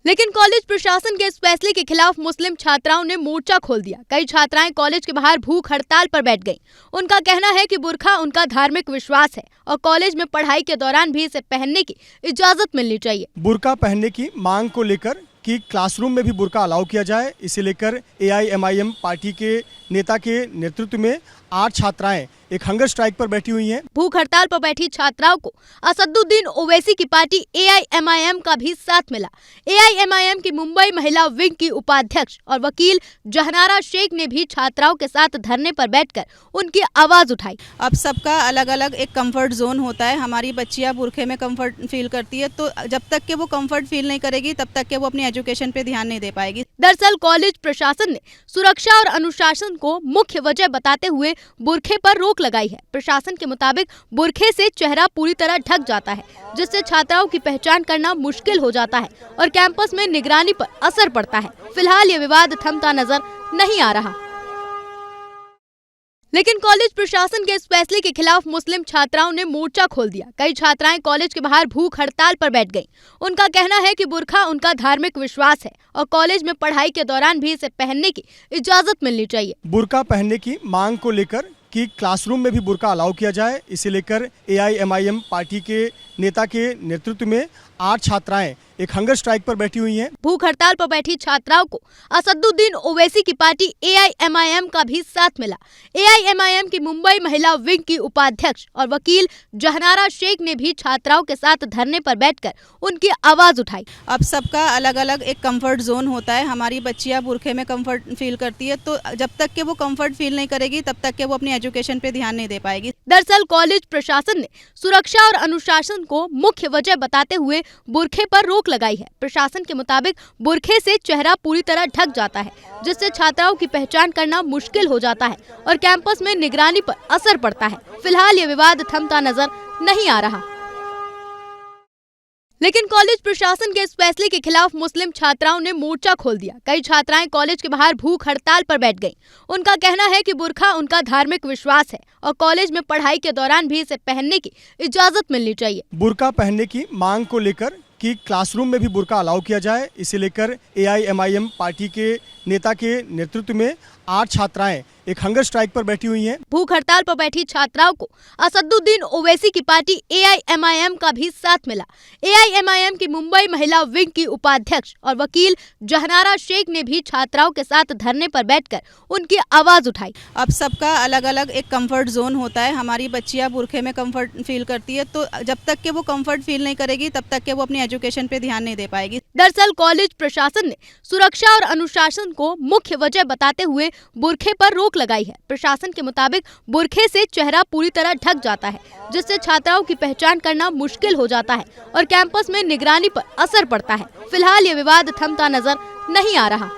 लेकिन कॉलेज प्रशासन के इस फैसले के खिलाफ मुस्लिम छात्राओं ने मोर्चा खोल दिया। कई छात्राएं कॉलेज के बाहर भूख हड़ताल पर बैठ गईं। उनका कहना है कि बुर्का उनका धार्मिक विश्वास है और कॉलेज में पढ़ाई के दौरान भी इसे पहनने की इजाजत मिलनी चाहिए। बुर्का पहनने की मांग को लेकर कि क्लासरूम में भी बुर्का अलाउ किया जाए, इसे लेकर AIMIM पार्टी के नेता के नेतृत्व में 8 छात्राएं एक हंगर स्ट्राइक पर बैठी हुई हैं। भूख हड़ताल पर बैठी छात्राओं को असदुद्दीन ओवैसी की पार्टी AIMIM का भी साथ मिला। AIMIM की मुंबई महिला विंग की उपाध्यक्ष और वकील जहनारा शेख ने भी छात्राओं के साथ धरने पर बैठकर उनकी आवाज उठाई। अब सबका अलग अलग एक कंफर्ट जोन होता है। हमारी बच्चियां बुरखे में कंफर्ट फील करती है, तो जब तक के वो कंफर्ट फील नहीं करेगी तब तक के वो अपनी एजुकेशन पे ध्यान नहीं दे पाएगी। दरअसल कॉलेज प्रशासन ने सुरक्षा और अनुशासन को मुख्य वजह बताते हुए बुरखे पर रोक लगाई है। प्रशासन के मुताबिक बुरखे से चेहरा पूरी तरह ढक जाता है, जिससे छात्राओं की पहचान करना मुश्किल हो जाता है और कैंपस में निगरानी पर असर पड़ता है। फिलहाल ये विवाद थमता नजर नहीं आ रहा। लेकिन कॉलेज प्रशासन के इस फैसले के खिलाफ मुस्लिम छात्राओं ने मोर्चा खोल दिया। कई छात्राएं कॉलेज के बाहर भूख हड़ताल पर बैठ गईं। उनका कहना है कि बुर्का उनका धार्मिक विश्वास है और कॉलेज में पढ़ाई के दौरान भी इसे पहनने की इजाजत मिलनी चाहिए। बुर्का पहनने की मांग को लेकर कि क्लासरूम में भी बुर्का अलाउ किया जाए, इसे लेकर AIMIM पार्टी के नेता के नेतृत्व में 8 छात्राएं एक हंगर स्ट्राइक पर बैठी हुई हैं। भूख हड़ताल पर बैठी छात्राओं को असदुद्दीन ओवैसी की पार्टी AIMIM का भी साथ मिला। AIMIM की मुंबई महिला विंग की उपाध्यक्ष और वकील जहनारा शेख ने भी छात्राओं के साथ धरने पर बैठकर उनकी आवाज उठाई। अब सबका अलग अलग एक कंफर्ट जोन होता है। हमारी बच्चियां बुरखे में कंफर्ट फील करती है, तो जब तक के वो कंफर्ट फील नहीं करेगी तब तक के वो अपनी एजुकेशन पे ध्यान नहीं दे पाएगी। दरअसल कॉलेज प्रशासन ने सुरक्षा और अनुशासन को मुख्य वजह बताते हुए बुरखे पर रोक लगाई है। प्रशासन के मुताबिक बुरखे से चेहरा पूरी तरह ढक जाता है, जिससे छात्राओं की पहचान करना मुश्किल हो जाता है और कैंपस में निगरानी पर असर पड़ता है। फिलहाल ये विवाद थमता नजर नहीं आ रहा। लेकिन कॉलेज प्रशासन के इस फैसले के खिलाफ मुस्लिम छात्राओं ने मोर्चा खोल दिया। कई छात्राएं कॉलेज के बाहर भूख हड़ताल पर बैठ गईं। उनका कहना है कि बुर्का उनका धार्मिक विश्वास है और कॉलेज में पढ़ाई के दौरान भी इसे पहनने की इजाजत मिलनी चाहिए। बुर्का पहनने की मांग को लेकर कि क्लासरूम में भी बुर्का अलाउ किया जाए, इसे लेकर AIMIM पार्टी के नेता के नेतृत्व में 8 छात्राएं एक हंगर स्ट्राइक पर बैठी हुई हैं। भूख हड़ताल पर बैठी छात्राओं को असदुद्दीन ओवैसी की पार्टी AIMIM का भी साथ मिला। AIMIM की मुंबई महिला विंग की उपाध्यक्ष और वकील जहनारा शेख ने भी छात्राओं के साथ धरने पर बैठकर उनकी आवाज उठाई। अब सबका अलग अलग एक कंफर्ट जोन होता है। हमारी बच्चियां बुरखे में कंफर्ट फील करती है, तो जब तक के वो कंफर्ट फील नहीं करेगी तब तक के वो अपनी एजुकेशन पे ध्यान नहीं दे पाएगी। दरअसल कॉलेज प्रशासन ने सुरक्षा और अनुशासन को मुख्य वजह बताते हुए बुरखे पर रोक लगाई है। प्रशासन के मुताबिक बुरखे से चेहरा पूरी तरह ढक जाता है, जिससे छात्राओं की पहचान करना मुश्किल हो जाता है और कैंपस में निगरानी पर असर पड़ता है। फिलहाल ये विवाद थमता नजर नहीं आ रहा।